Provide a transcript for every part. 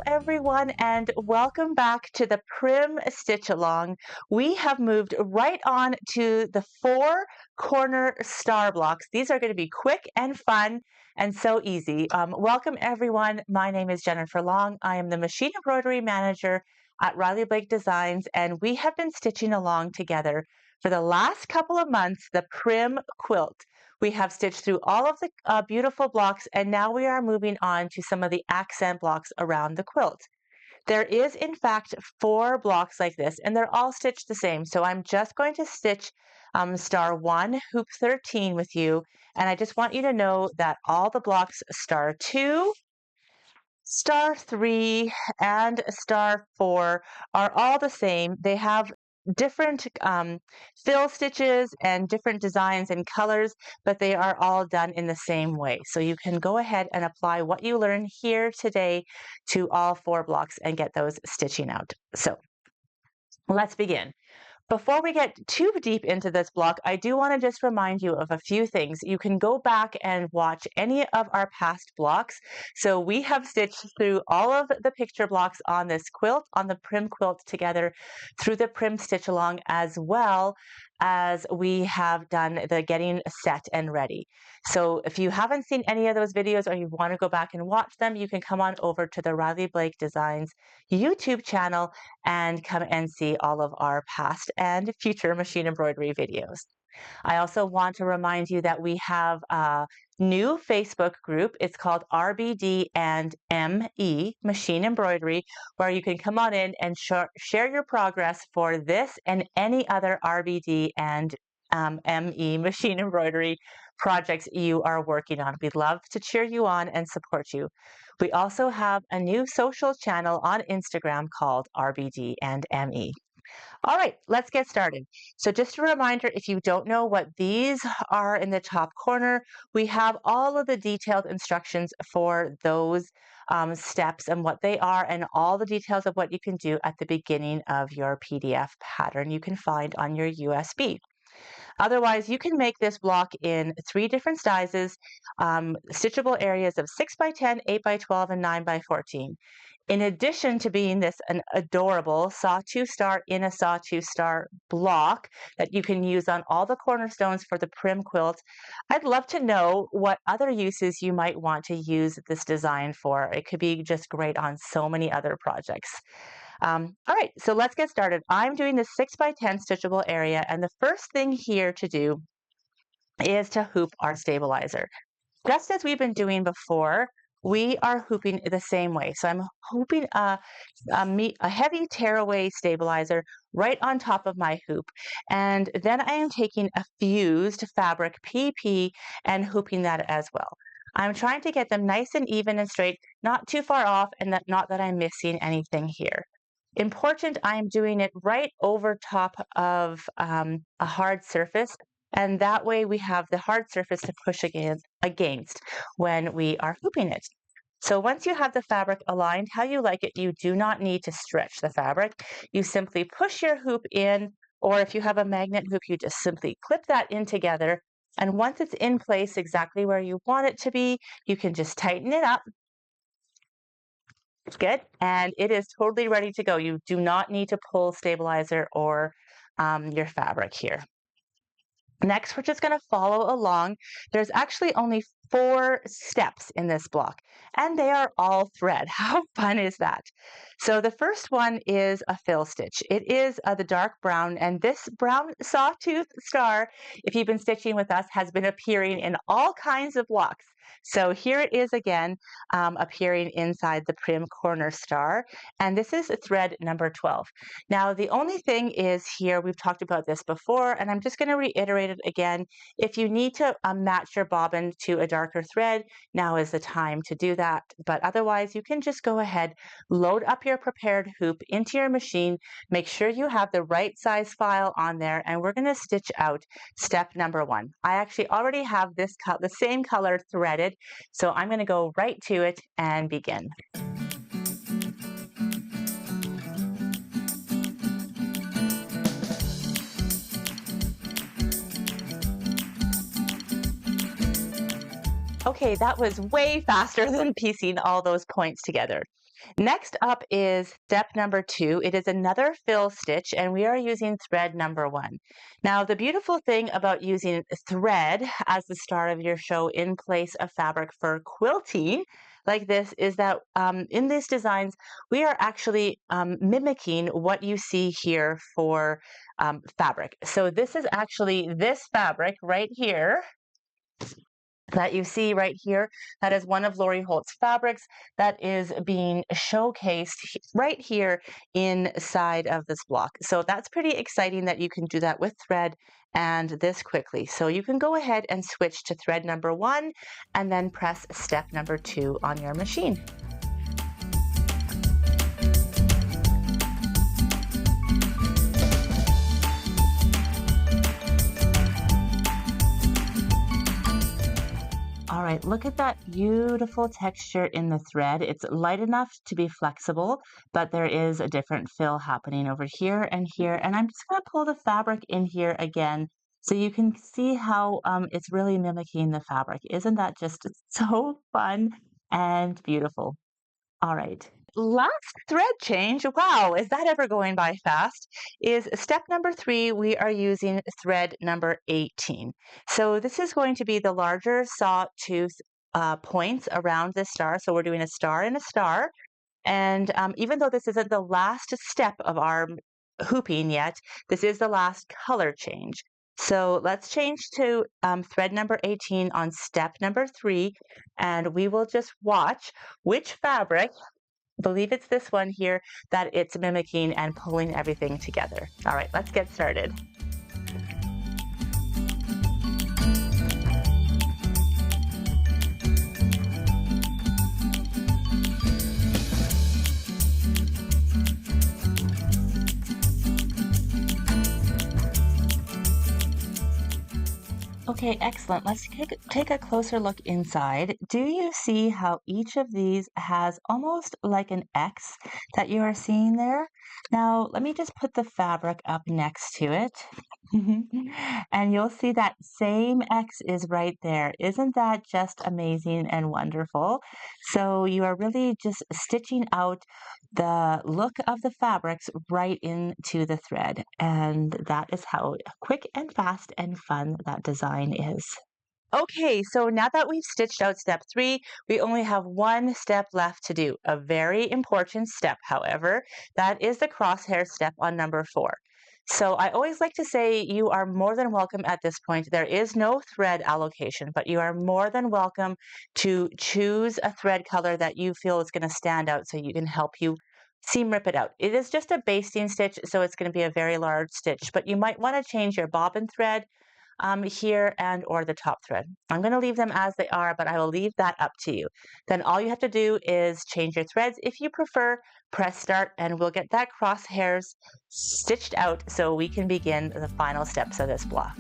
everyone, and welcome back to the Prim Stitch Along. We have moved right on to the 4 corner star blocks. These are going to be quick and fun and so easy. Welcome everyone. My name is Jennifer Long. I am the Machine Embroidery Manager at Riley Blake Designs, and we have been stitching along together for the last couple of months the Prim quilt. We have stitched through all of the beautiful blocks, and now we are moving on to some of the accent blocks around the quilt. There is in fact 4 blocks like this, and they're all stitched the same. So I'm just going to stitch star 1 hoop 13 with you, and I just want you to know that all the blocks star 2, star 3, and star 4 are all the same. They have different fill stitches and different designs and colors, but they are all done in the same way. So you can go ahead and apply what you learn here today to all 4 blocks and get those stitching out. So let's begin. Before we get too deep into this block, I do want to just remind you of a few things. You can go back and watch any of our past blocks. So we have stitched through all of the picture blocks on this quilt, on the Prim quilt together through the Prim Stitch Along, as well as we have done the getting set and ready. So if you haven't seen any of those videos or you want to go back and watch them, you can come on over to the Riley Blake Designs YouTube channel and come and see all of our past and future machine embroidery videos. I also want to remind you that we have a new Facebook group. It's called RBD M.E, Machine Embroidery, where you can come on in and share your progress for this and any other RBD and M.E machine embroidery projects you are working on. We'd love to cheer you on and support you. We also have a new social channel on Instagram called RBD and M.E. All right, let's get started. So just a reminder, if you don't know what these are in the top corner, we have all of the detailed instructions for those steps and what they are, and all the details of what you can do at the beginning of your PDF pattern you can find on your USB. Otherwise, you can make this block in 3 different sizes, stitchable areas of 6 by 10, 8 by 12, and 9 by 14. In addition to being this an adorable sawtooth star in a sawtooth star block that you can use on all the cornerstones for the Prim quilt, I'd love to know what other uses you might want to use this design for. It could be just great on so many other projects. All right, so let's get started. I'm doing the 6 by 10 stitchable area, and the first thing here to do is to hoop our stabilizer. Just as we've been doing before, we are hooping the same way. So I'm hooping a heavy tearaway stabilizer right on top of my hoop. And then I am taking a fused fabric PP and hooping that as well. I'm trying to get them nice and even and straight, not too far off, and not that I'm missing anything here. Important, I'm doing it right over top of a hard surface, and that way we have the hard surface to push against when we are hooping it. So once you have the fabric aligned how you like it, you do not need to stretch the fabric. You simply push your hoop in, or if you have a magnet hoop, you just simply clip that in together. And once it's in place exactly where you want it to be, you can just tighten it up. Good, and it is totally ready to go. You do not need to pull stabilizer or your fabric here. Next, we're just going to follow along. There's actually only 4 steps in this block, and they are all thread. How fun is that? So the first one is a fill stitch. It is the dark brown, and this brown sawtooth star, if you've been stitching with us, has been appearing in all kinds of blocks. So here it is again, appearing inside the Prim corner star, and this is thread number 12. Now the only thing is here, we've talked about this before, and I'm just going to reiterate it again. If you need to match your bobbin to a darker thread, now is the time to do that. But otherwise, you can just go ahead, load up your prepared hoop into your machine, make sure you have the right size file on there, and we're going to stitch out step number 1. I actually already have the same color threaded, so I'm going to go right to it and begin. Okay, that was way faster than piecing all those points together. Next up is step number 2. It is another fill stitch, and we are using thread number 1. Now, the beautiful thing about using thread as the star of your show in place of fabric for quilting like this is that in these designs, we are actually mimicking what you see here for fabric. So this is actually this fabric right here that you see right here. That is one of Lori Holt's fabrics that is being showcased right here inside of this block. So that's pretty exciting that you can do that with thread and this quickly. So you can go ahead and switch to thread number 1 and then press step number 2 on your machine. All right, look at that beautiful texture in the thread. It's light enough to be flexible, but there is a different fill happening over here and here. And I'm just going to pull the fabric in here again so you can see how it's really mimicking the fabric. Isn't that just so fun and beautiful? All right. Last thread change, wow, is that ever going by fast? Is step number 3, we are using thread number 18. So this is going to be the larger sawtooth points around this star. So we're doing a star and a star. And even though this isn't the last step of our hooping yet, this is the last color change. So let's change to thread number 18 on step number 3, and we will just watch which fabric, believe it's this one here, that it's mimicking and pulling everything together. All right, let's get started. Okay, excellent. Let's take a closer look inside. Do you see how each of these has almost like an X that you are seeing there? Now, let me just put the fabric up next to it. And you'll see that same X is right there. Isn't that just amazing and wonderful? So you are really just stitching out the look of the fabrics right into the thread. And that is how quick and fast and fun that design is. Okay, so now that we've stitched out step 3, we only have one step left to do. A very important step, however, that is the crosshair step on number 4. So I always like to say you are more than welcome at this point. There is no thread allocation, but you are more than welcome to choose a thread color that you feel is going to stand out so you can help you seam rip it out. It is just a basting stitch, so it's going to be a very large stitch, but you might want to change your bobbin thread here and or the top thread. I'm going to leave them as they are, but I will leave that up to you. Then all you have to do is change your threads. If you prefer, press start and we'll get that crosshairs stitched out so we can begin the final steps of this block.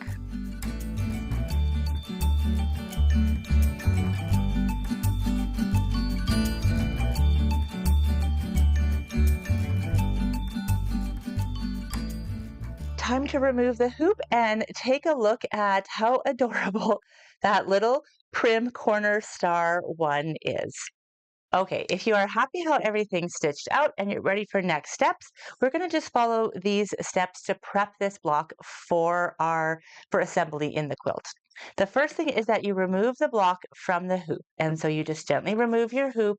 Time to remove the hoop and take a look at how adorable that little Prim corner star one is. Okay, if you are happy how everything's stitched out and you're ready for next steps, we're going to just follow these steps to prep this block for assembly in the quilt. The first thing is that you remove the block from the hoop, and so you just gently remove your hoop,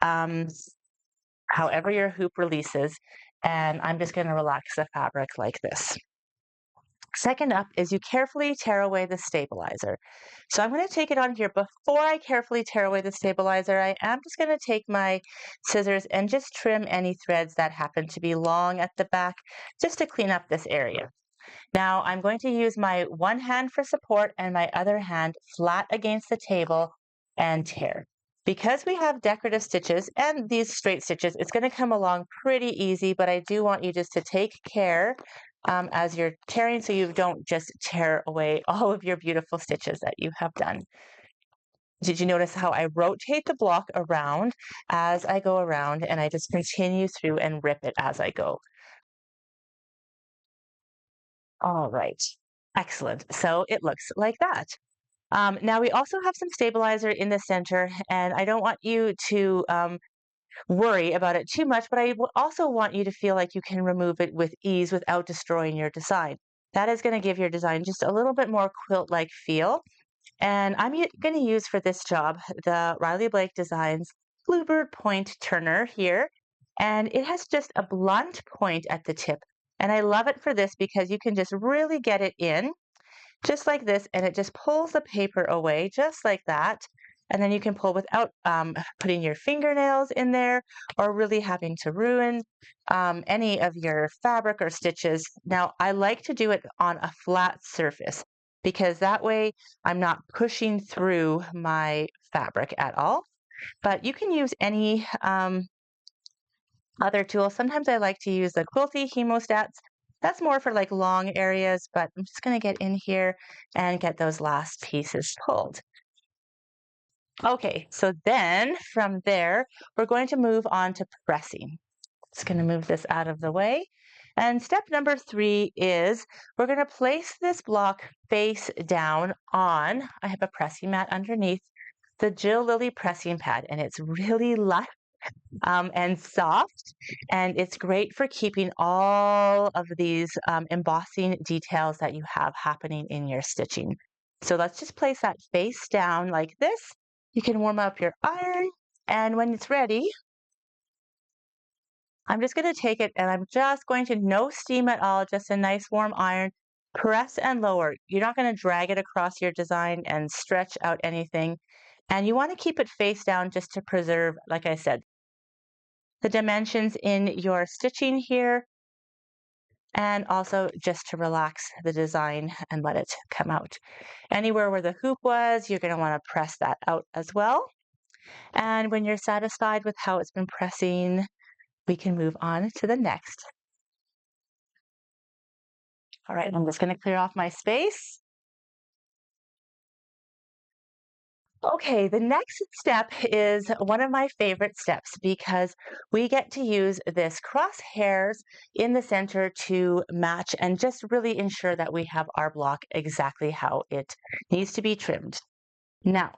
however your hoop releases, and I'm just going to relax the fabric like this. Second up is you carefully tear away the stabilizer. So I'm going to take it on here. Before I carefully tear away the stabilizer, I am just going to take my scissors and just trim any threads that happen to be long at the back, just to clean up this area. Now I'm going to use my one hand for support and my other hand flat against the table and tear. Because we have decorative stitches and these straight stitches, it's going to come along pretty easy, but I do want you just to take care as you're tearing so you don't just tear away all of your beautiful stitches that you have done. Did you notice how I rotate the block around as I go around, and I just continue through and rip it as I go? All right, excellent. So it looks like that. Now we also have some stabilizer in the center, and I don't want you to worry about it too much, but I also want you to feel like you can remove it with ease without destroying your design. That is going to give your design just a little bit more quilt-like feel. And I'm going to use for this job the Riley Blake Designs Bluebird Point Turner here. And it has just a blunt point at the tip. And I love it for this because you can just really get it in just like this, and it just pulls the paper away just like that. And then you can pull without putting your fingernails in there or really having to ruin any of your fabric or stitches. Now, I like to do it on a flat surface because that way I'm not pushing through my fabric at all. But you can use any other tools. Sometimes I like to use the quilty hemostats. That's more for like long areas, but I'm just going to get in here and get those last pieces pulled. Okay, so then from there, we're going to move on to pressing. Just going to move this out of the way. And step number 3 is we're going to place this block face down on, I have a pressing mat underneath, the Jill Lily pressing pad, and it's really light and soft, and it's great for keeping all of these embossing details that you have happening in your stitching. So let's just place that face down like this. You can warm up your iron, and when it's ready, I'm just going to take it and I'm just going to, no steam at all, just a nice warm iron, press and lower. You're not going to drag it across your design and stretch out anything. And you want to keep it face down just to preserve, like I said, the dimensions in your stitching here, and also just to relax the design and let it come out. Anywhere where the hoop was, you're going to want to press that out as well. And when you're satisfied with how it's been pressing, we can move on to the next. All right, I'm just going to clear off my space. Okay, the next step is one of my favorite steps because we get to use this crosshairs in the center to match and just really ensure that we have our block exactly how it needs to be trimmed. Now,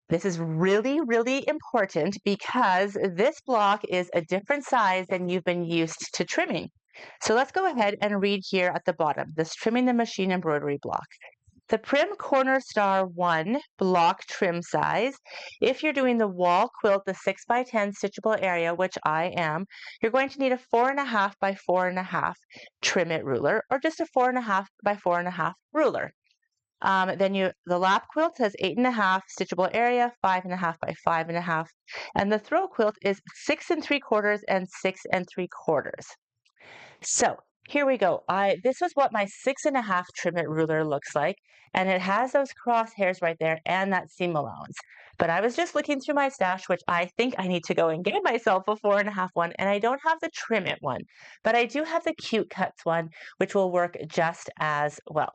this is really, really important because this block is a different size than you've been used to trimming. So let's go ahead and read here at the bottom, this trimming the machine embroidery block. The Prim Corner Star 1 block trim size, if you're doing the wall quilt, the 6x10 stitchable area, which I am, you're going to need a 4.5 by 4.5 trim it ruler, or just a 4.5 by 4.5 ruler. Then the lap quilt has 8.5 stitchable area, 5.5 by 5.5, and the throw quilt is 6 3/4 and 6 3/4. So here we go. This is what my 6.5 trim it ruler looks like, and it has those crosshairs right there and that seam allowance. But I was just looking through my stash, which I think I need to go and get myself a 4.5 one, and I don't have the trim it one, but I do have the cute cuts one, which will work just as well.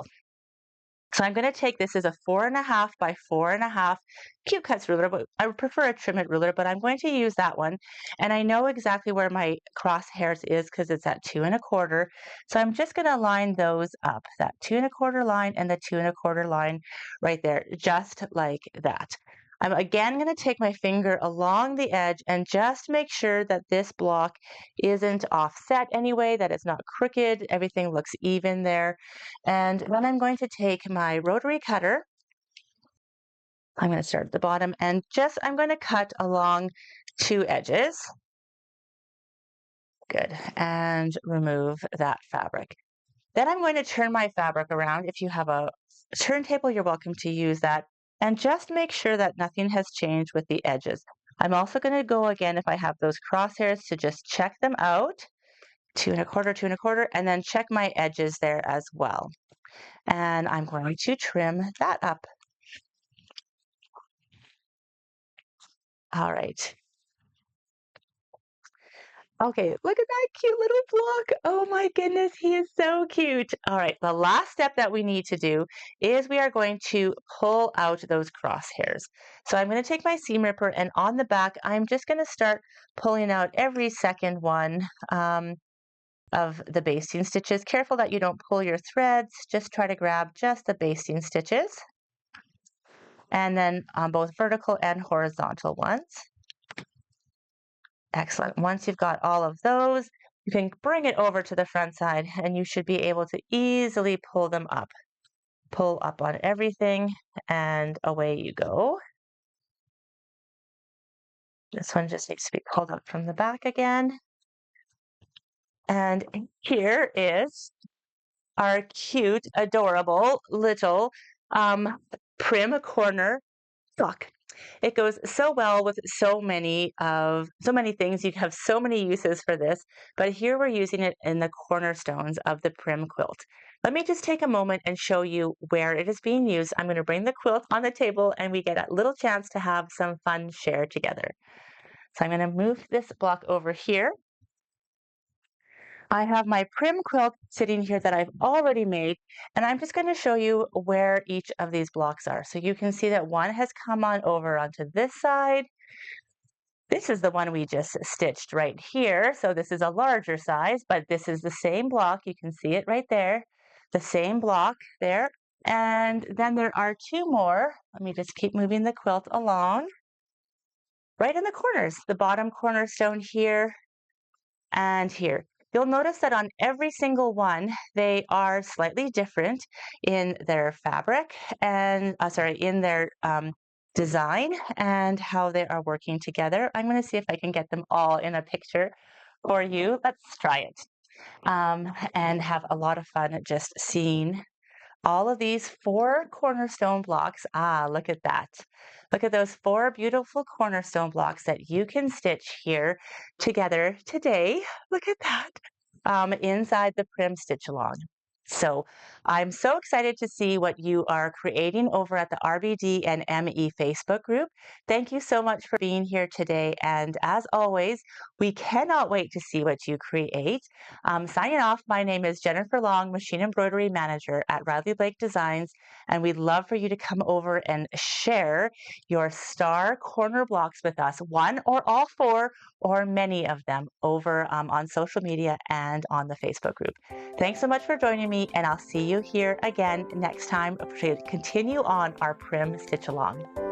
So I'm going to take this as a 4.5 by 4.5 cute cuts ruler, but I would prefer a trim it ruler, but I'm going to use that one. And I know exactly where my crosshairs is because it's at 2.25. So I'm just going to line those up, that 2.25 line and the 2.25 line right there, just like that. I'm again going to take my finger along the edge and just make sure that this block isn't offset anyway, that it's not crooked, everything looks even there. And then I'm going to take my rotary cutter. I'm going to start at the bottom and I'm going to cut along 2 edges. Good. And remove that fabric. Then I'm going to turn my fabric around. If you have a turntable, you're welcome to use that. And just make sure that nothing has changed with the edges. I'm also going to go again, if I have those crosshairs, to just check them out. 2.25, 2.25, and then check my edges there as well. And I'm going to trim that up. All right. Okay, look at that cute little block. Oh my goodness, he is so cute. All right, the last step that we need to do is we are going to pull out those crosshairs. So I'm going to take my seam ripper, and on the back, I'm just going to start pulling out every second one of the basting stitches. Careful that you don't pull your threads. Just try to grab just the basting stitches. And then on both vertical and horizontal ones. Excellent. Once you've got all of those, you can bring it over to the front side and you should be able to easily pull them up. Pull up on everything and away you go. This one just needs to be pulled up from the back again. And here is our cute, adorable little Prim corner sock. It goes so well with so many things. You have so many uses for this, but here we're using it in the cornerstones of the Prim quilt. Let me just take a moment and show you where it is being used. I'm going to bring the quilt on the table and we get a little chance to have some fun share together. So I'm going to move this block over here. I have my Prim quilt sitting here that I've already made, and I'm just going to show you where each of these blocks are. So you can see that one has come on over onto this side. This is the one we just stitched right here. So this is a larger size, but this is the same block. You can see it right there, the same block there. And then there are two more. Let me just keep moving the quilt along. Right in the corners, the bottom cornerstone here and here. You'll notice that on every single one, they are slightly different in their fabric and, in their design and how they are working together. I'm going to see if I can get them all in a picture for you. Let's try it and have a lot of fun just seeing all of these 4 cornerstone blocks. Ah, look at that. Look at those 4 beautiful cornerstone blocks that you can stitch here together today. Look at that inside the Prim Stitch Along. So I'm so excited to see what you are creating over at the RBD and M.E Facebook group. Thank you so much for being here today. And as always, we cannot wait to see what you create. Signing off, my name is Jennifer Long, Machine Embroidery Manager at Radley Blake Designs, and we'd love for you to come over and share your star corner blocks with us, one or all 4 or many of them over on social media and on the Facebook group. Thanks so much for joining me, and I'll see you here again next time to continue on our Prim Stitch Along.